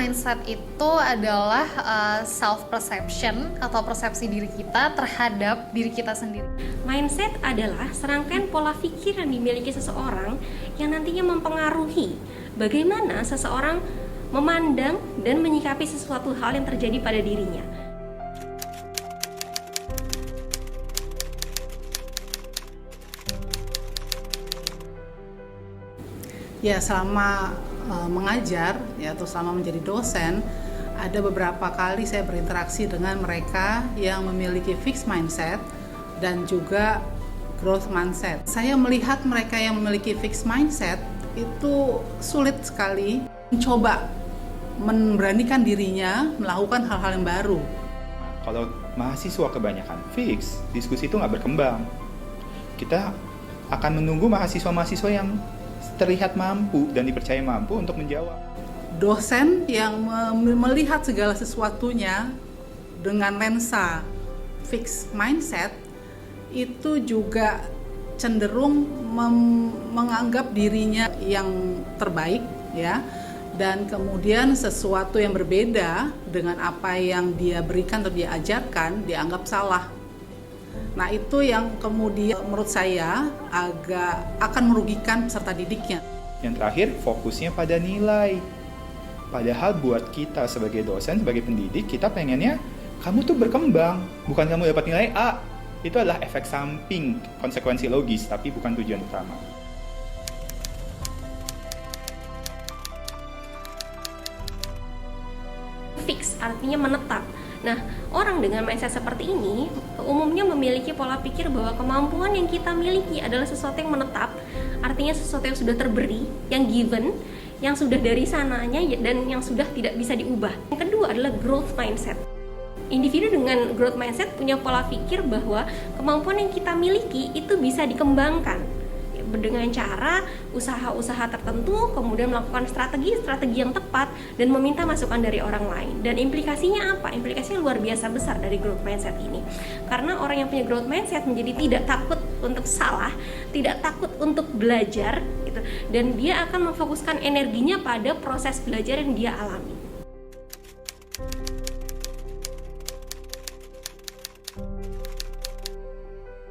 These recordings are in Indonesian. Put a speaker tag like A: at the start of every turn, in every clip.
A: mindset itu adalah self perception atau persepsi diri kita terhadap diri kita sendiri.
B: Mindset adalah serangkaian pola pikir yang dimiliki seseorang yang nantinya mempengaruhi bagaimana seseorang memandang dan menyikapi sesuatu hal yang terjadi pada dirinya.
C: Ya, selama mengajar ya atau selama menjadi dosen, ada beberapa kali saya berinteraksi dengan mereka yang memiliki fixed mindset dan juga growth mindset. Saya melihat mereka yang memiliki fixed mindset itu sulit sekali mencoba memberanikan dirinya melakukan hal-hal yang baru.
D: Kalau mahasiswa kebanyakan fix, diskusi itu nggak berkembang. Kita akan menunggu mahasiswa-mahasiswa yang terlihat mampu dan dipercaya mampu untuk menjawab.
C: Dosen yang melihat segala sesuatunya dengan lensa fixed mindset itu juga cenderung menganggap dirinya yang terbaik ya, dan kemudian sesuatu yang berbeda dengan apa yang dia berikan atau dia ajarkan dianggap salah. Nah, itu yang kemudian menurut saya agak akan merugikan peserta didiknya.
D: Yang terakhir, fokusnya pada nilai. Padahal buat kita sebagai dosen, sebagai pendidik, kita pengennya kamu tuh berkembang, bukan kamu dapat nilai A. Itu adalah efek samping, konsekuensi logis, tapi bukan tujuan utama.
B: Fix artinya menetap. Nah, orang dengan mindset seperti ini umumnya memiliki pola pikir bahwa kemampuan yang kita miliki adalah sesuatu yang menetap, artinya sesuatu yang sudah terberi, yang given, yang sudah dari sananya dan yang sudah tidak bisa diubah. Yang kedua adalah growth mindset. Individu dengan growth mindset punya pola pikir bahwa kemampuan yang kita miliki itu bisa dikembangkan dengan cara usaha-usaha tertentu, kemudian melakukan strategi-strategi yang tepat dan meminta masukan dari orang lain. Dan implikasinya apa? Implikasinya luar biasa besar dari growth mindset ini. Karena orang yang punya growth mindset menjadi tidak takut untuk salah, tidak takut untuk belajar gitu, dan dia akan memfokuskan energinya pada proses belajar yang dia alami.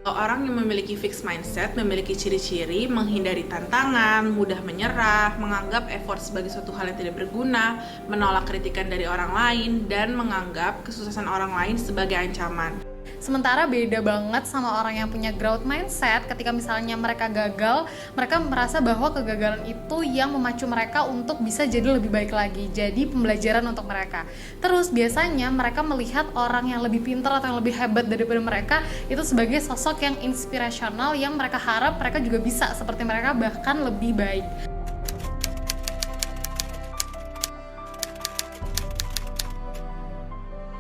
E: Orang yang memiliki fixed mindset memiliki ciri-ciri menghindari tantangan, mudah menyerah, menganggap effort sebagai suatu hal yang tidak berguna, menolak kritikan dari orang lain, dan menganggap kesuksesan orang lain sebagai ancaman.
A: Sementara beda banget sama orang yang punya growth mindset, ketika misalnya mereka gagal, mereka merasa bahwa kegagalan itu yang memacu mereka untuk bisa jadi lebih baik lagi, jadi pembelajaran untuk mereka. Terus biasanya mereka melihat orang yang lebih pintar atau yang lebih hebat daripada mereka itu sebagai sosok yang inspirasional, yang mereka harap mereka juga bisa seperti mereka, bahkan lebih baik.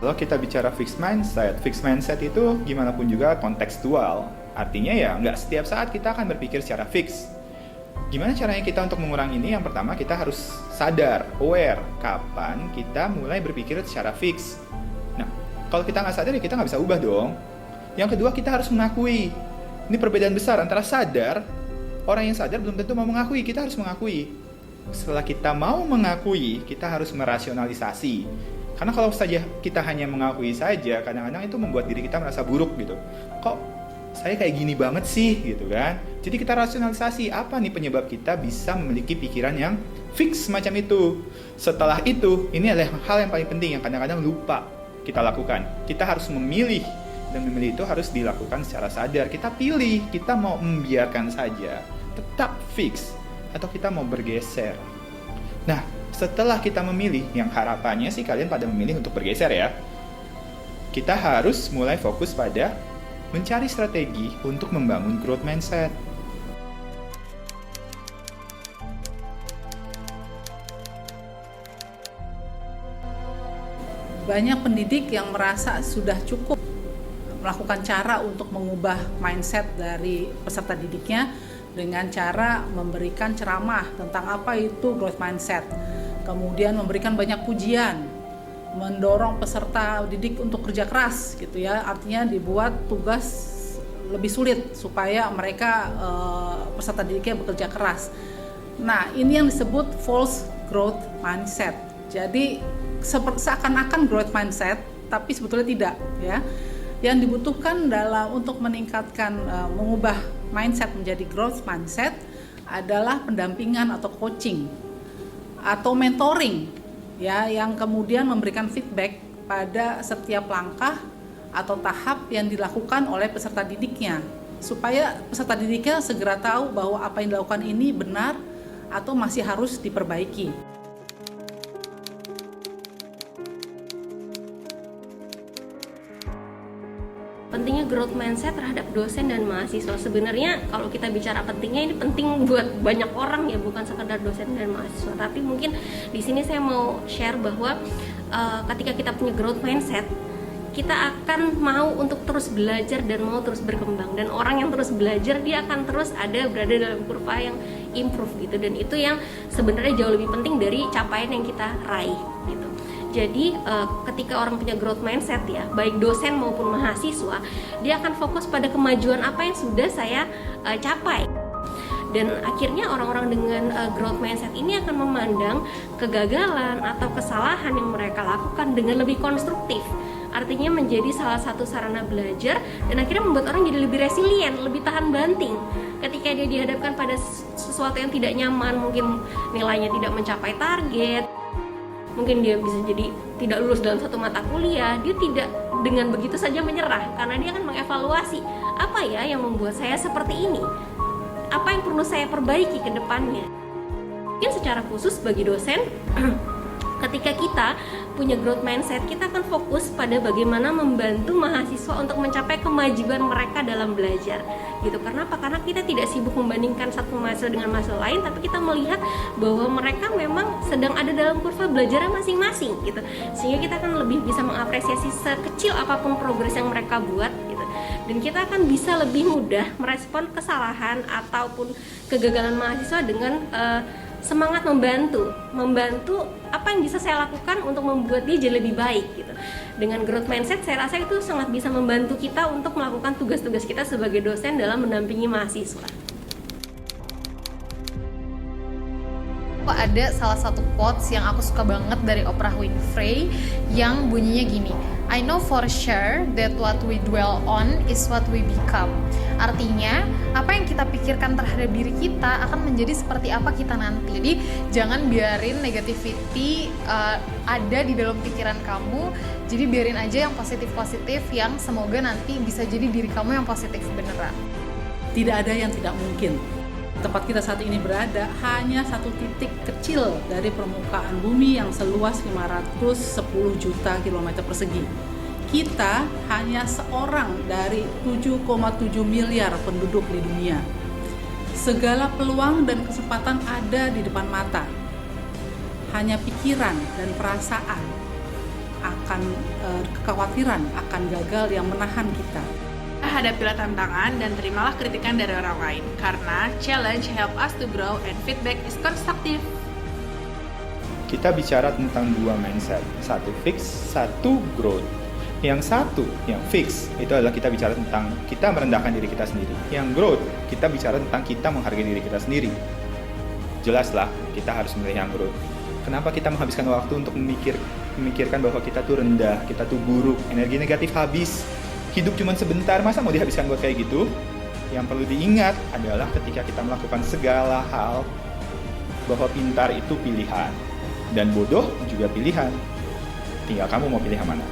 D: Kalau kita bicara fixed mindset itu gimana pun juga kontekstual. Artinya ya nggak setiap saat kita akan berpikir secara fix. Gimana caranya kita untuk mengurangi ini? Yang pertama kita harus sadar, aware, kapan kita mulai berpikir secara fix. Nah, kalau kita nggak sadar ya kita nggak bisa ubah dong. Yang kedua kita harus mengakui. Ini perbedaan besar antara sadar, orang yang sadar belum tentu mau mengakui, kita harus mengakui. Setelah kita mau mengakui, kita harus merasionalisasi. Karena kalau saja kita hanya mengakui saja, kadang-kadang itu membuat diri kita merasa buruk gitu. Kok saya kayak gini banget sih gitu kan. Jadi kita rasionalisasi, apa nih penyebab kita bisa memiliki pikiran yang fix semacam itu. Setelah itu, ini adalah hal yang paling penting yang kadang-kadang lupa kita lakukan. Kita harus memilih, dan memilih itu harus dilakukan secara sadar. Kita pilih, kita mau membiarkan saja tetap fix atau kita mau bergeser. Nah, setelah kita memilih, yang harapannya sih kalian pada memilih untuk bergeser ya, kita harus mulai fokus pada mencari strategi untuk membangun growth mindset.
C: Banyak pendidik yang merasa sudah cukup melakukan cara untuk mengubah mindset dari peserta didiknya dengan cara memberikan ceramah tentang apa itu growth mindset. Kemudian memberikan banyak pujian, mendorong peserta didik untuk kerja keras gitu ya, artinya dibuat tugas lebih sulit supaya mereka peserta didiknya bekerja keras. Nah, ini yang disebut false growth mindset. Jadi seakan-akan growth mindset, tapi sebetulnya tidak, ya. Yang dibutuhkan untuk meningkatkan, mengubah mindset menjadi growth mindset adalah pendampingan atau coaching atau mentoring, ya, yang kemudian memberikan feedback pada setiap langkah atau tahap yang dilakukan oleh peserta didiknya, supaya peserta didiknya segera tahu bahwa apa yang dilakukan ini benar atau masih harus diperbaiki.
B: Pentingnya growth mindset terhadap dosen dan mahasiswa. Sebenarnya kalau kita bicara pentingnya, ini penting buat banyak orang ya, bukan sekedar dosen dan mahasiswa. Tapi mungkin di sini saya mau share bahwa ketika kita punya growth mindset, kita akan mau untuk terus belajar dan mau terus berkembang. Dan orang yang terus belajar, dia akan terus berada dalam kurva yang improve gitu. Dan itu yang sebenarnya jauh lebih penting dari capaian yang kita raih gitu. Jadi ketika orang punya growth mindset ya, baik dosen maupun mahasiswa, dia akan fokus pada kemajuan apa yang sudah saya capai. Dan akhirnya orang-orang dengan growth mindset ini akan memandang kegagalan atau kesalahan yang mereka lakukan dengan lebih konstruktif. Artinya menjadi salah satu sarana belajar dan akhirnya membuat orang jadi lebih resilient, lebih tahan banting. Ketika dia dihadapkan pada sesuatu yang tidak nyaman, mungkin nilainya tidak mencapai target, mungkin dia bisa jadi tidak lulus dalam satu mata kuliah, dia tidak dengan begitu saja menyerah, karena dia akan mengevaluasi apa ya yang membuat saya seperti ini, apa yang perlu saya perbaiki ke depannya. Mungkin secara khusus bagi dosen, ketika kita punya growth mindset, kita akan fokus pada bagaimana membantu mahasiswa untuk mencapai kemajuan mereka dalam belajar gitu. Karena apa? Karena kita tidak sibuk membandingkan satu mahasiswa dengan mahasiswa lain, tapi kita melihat bahwa mereka memang sedang ada dalam kurva belajarnya masing-masing gitu. Sehingga kita akan lebih bisa mengapresiasi sekecil apapun progres yang mereka buat gitu. Dan kita akan bisa lebih mudah merespon kesalahan ataupun kegagalan mahasiswa dengan semangat membantu apa yang bisa saya lakukan untuk membuat dia jadi lebih baik gitu. Dengan growth mindset, saya rasa itu sangat bisa membantu kita untuk melakukan tugas-tugas kita sebagai dosen dalam mendampingi mahasiswa.
A: Ada salah satu quotes yang aku suka banget dari Oprah Winfrey yang bunyinya gini, I know for sure that what we dwell on is what we become. Artinya, apa yang kita pikirkan terhadap diri kita akan menjadi seperti apa kita nanti. Jadi, jangan biarin negativity ada di dalam pikiran kamu. Jadi, biarin aja yang positif-positif yang semoga nanti bisa jadi diri kamu yang positif beneran.
C: Tidak ada yang tidak mungkin. Tempat kita saat ini berada hanya satu titik kecil dari permukaan bumi yang seluas 510 juta kilometer persegi. Kita hanya seorang dari 7,7 miliar penduduk di dunia. Segala peluang dan kesempatan ada di depan mata. Hanya pikiran dan perasaan akan kekhawatiran akan gagal yang menahan kita.
E: Hadapilah tantangan dan terimalah kritikan dari orang lain, karena challenge help us to grow and feedback is constructive.
D: Kita bicara tentang dua mindset, satu fix, satu growth. Yang satu, yang fix, itu adalah kita bicara tentang kita merendahkan diri kita sendiri. Yang growth, kita bicara tentang kita menghargai diri kita sendiri. Jelaslah, kita harus memilih yang growth. Kenapa kita menghabiskan waktu untuk memikirkan bahwa kita tuh rendah, kita tuh buruk, energi negatif habis. Hidup cuma sebentar, masa mau dihabiskan buat kayak gitu? Yang perlu diingat adalah ketika kita melakukan segala hal, bahwa pintar itu pilihan, dan bodoh juga pilihan. Tinggal kamu mau pilih yang mana.